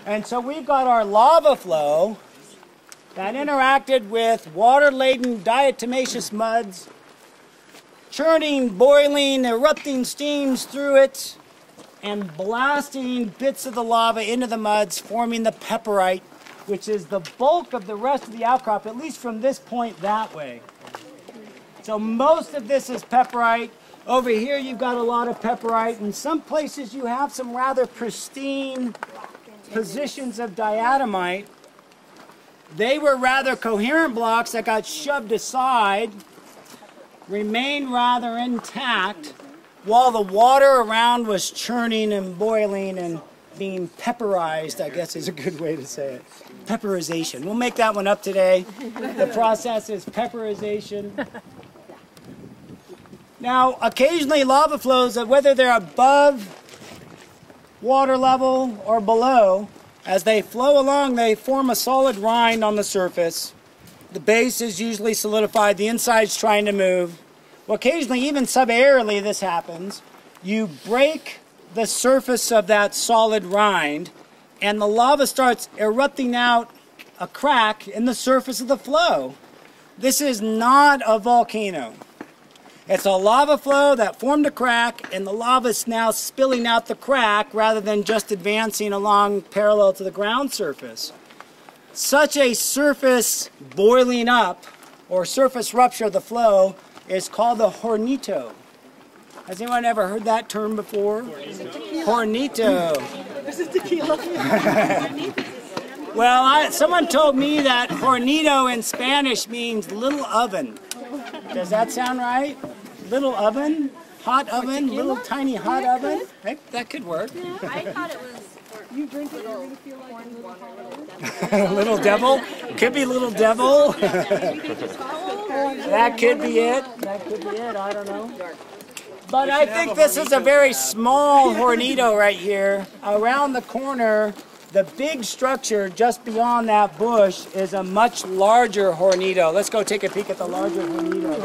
And so we've got our lava flow that interacted with water-laden diatomaceous muds, churning, boiling, erupting steams through it, and blasting bits of the lava into the muds, forming the pepperite, which is the bulk of the rest of the outcrop, at least from this point that way. So most of this is pepperite. Over here you've got a lot of pepperite. In some places you have some rather pristine positions of diatomite. They were rather coherent blocks that got shoved aside, remained rather intact, while the water around was churning and boiling and being pepperized, I guess is a good way to say it. Pepperization. We'll make that one up today. The process is pepperization. Now, occasionally lava flows, whether they're above water level or below, as they flow along, they form a solid rind on the surface. The base is usually solidified, the inside's trying to move. Well, occasionally, even subaerially, this happens. You break the surface of that solid rind, and the lava starts erupting out a crack in the surface of the flow. This is not a volcano. It's a lava flow that formed a crack, and the lava is now spilling out the crack rather than just advancing along parallel to the ground surface. Such a surface boiling up, or surface rupture of the flow, is called the hornito. Has anyone ever heard that term before? Hornito. This is tequila. Well, someone told me that hornito in Spanish means little oven. Does that sound right? Little oven? Hot oven? Little tiny hot oven? That could work. Yeah, I thought it was. You drink it, you're going to feel like a little Little devil? Could be little devil. That could be it. That could be it. I don't know. But I think this is a very small hornito right here. Around the corner, the big structure just beyond that bush is a much larger hornito. Let's go take a peek at the larger hornito.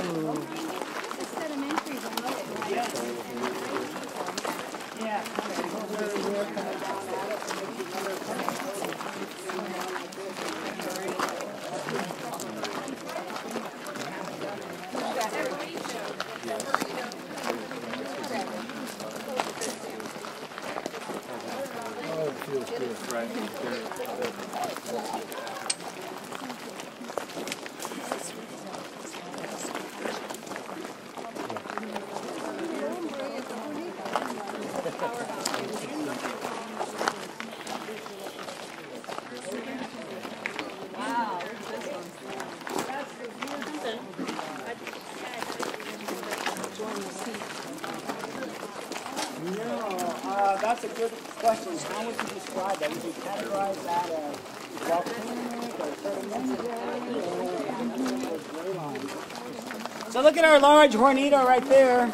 That's a good question. How would you describe that? Would you categorize that as volcanic or sedimentary? So look at our large hornito right there.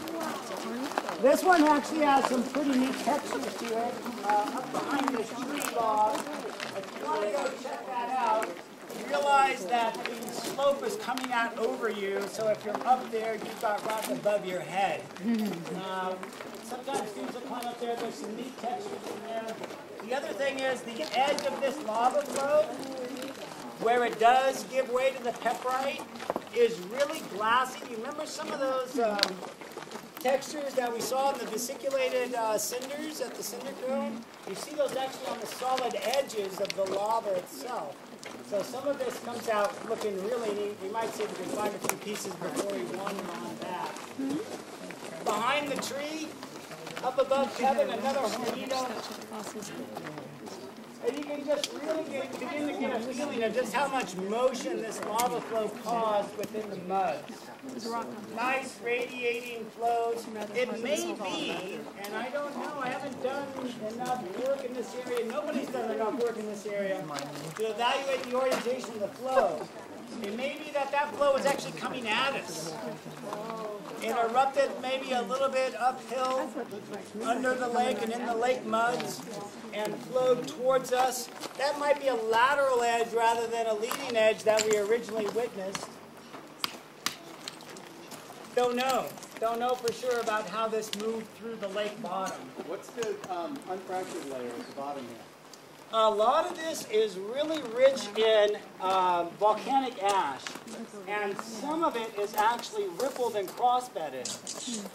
This one actually has some pretty neat textures to it. Up behind this tree log. If you want to go check that out, realize that the slope is coming out over you. So if you're up there, you've got rocks above your head. Sometimes students will climb up there, there's some neat textures in there. The other thing is the edge of this lava flow, where it does give way to the pepperite, is really glassy. You remember some of those textures that we saw in the vesiculated cinders at the cinder cone? You see those actually on the solid edges of the lava itself. So some of this comes out looking really neat. We might see if we can find a few pieces before we wander on that. Behind the tree, up above Kevin, another hornito. And you can just really begin to get a feeling of just how much motion this lava flow caused within the mud. Nice radiating flows. It may be, and I don't know, I haven't done enough work in this area, nobody's done enough work in this area to evaluate the orientation of the flow. It may be that that flow is actually coming at us. It erupted maybe a little bit uphill under the lake and in the lake muds and flowed towards us. That might be a lateral edge rather than a leading edge that we originally witnessed. Don't know. Don't know for sure about how this moved through the lake bottom. What's the unfractured layer at the bottom here? A lot of this is really rich in volcanic ash, and some of it is actually rippled and cross-bedded,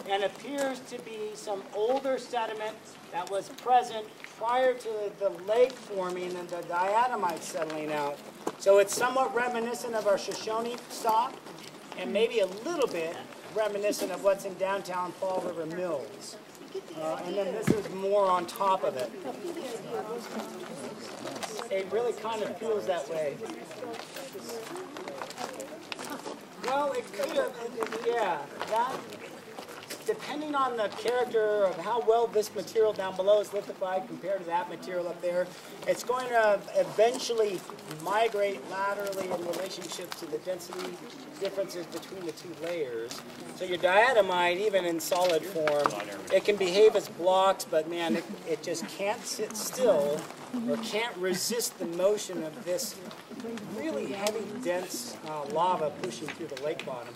and appears to be some older sediment that was present prior to the lake forming and the diatomite settling out. So it's somewhat reminiscent of our Shoshone stock, and maybe a little bit reminiscent of what's in downtown Fall River Mills. And then this is more on top of it. It really kind of feels that way. Well, it could have, yeah, that, depending on the character of how well this material down below is lithified compared to that material up there, it's going to eventually migrate laterally in relationship to the density differences between the two layers. So your diatomite, even in solid form, it can behave as blocks, but man, it just can't sit still or can't resist the motion of this really heavy, dense lava pushing through the lake bottom.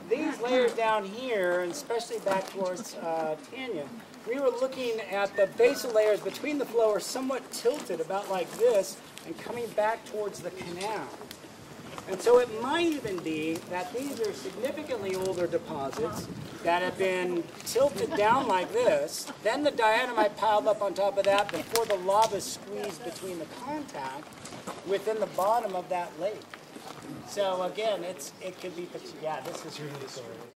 These layers down here, and especially back towards Tanya, we were looking at the basal layers between the flow are somewhat tilted about like this and coming back towards the canal. And so it might even be that these are significantly older deposits that have been tilted down like this, then the diatomite piled up on top of that before the lava squeezed between the contact within the bottom of that lake. So again, it could be, yeah, this is really cool.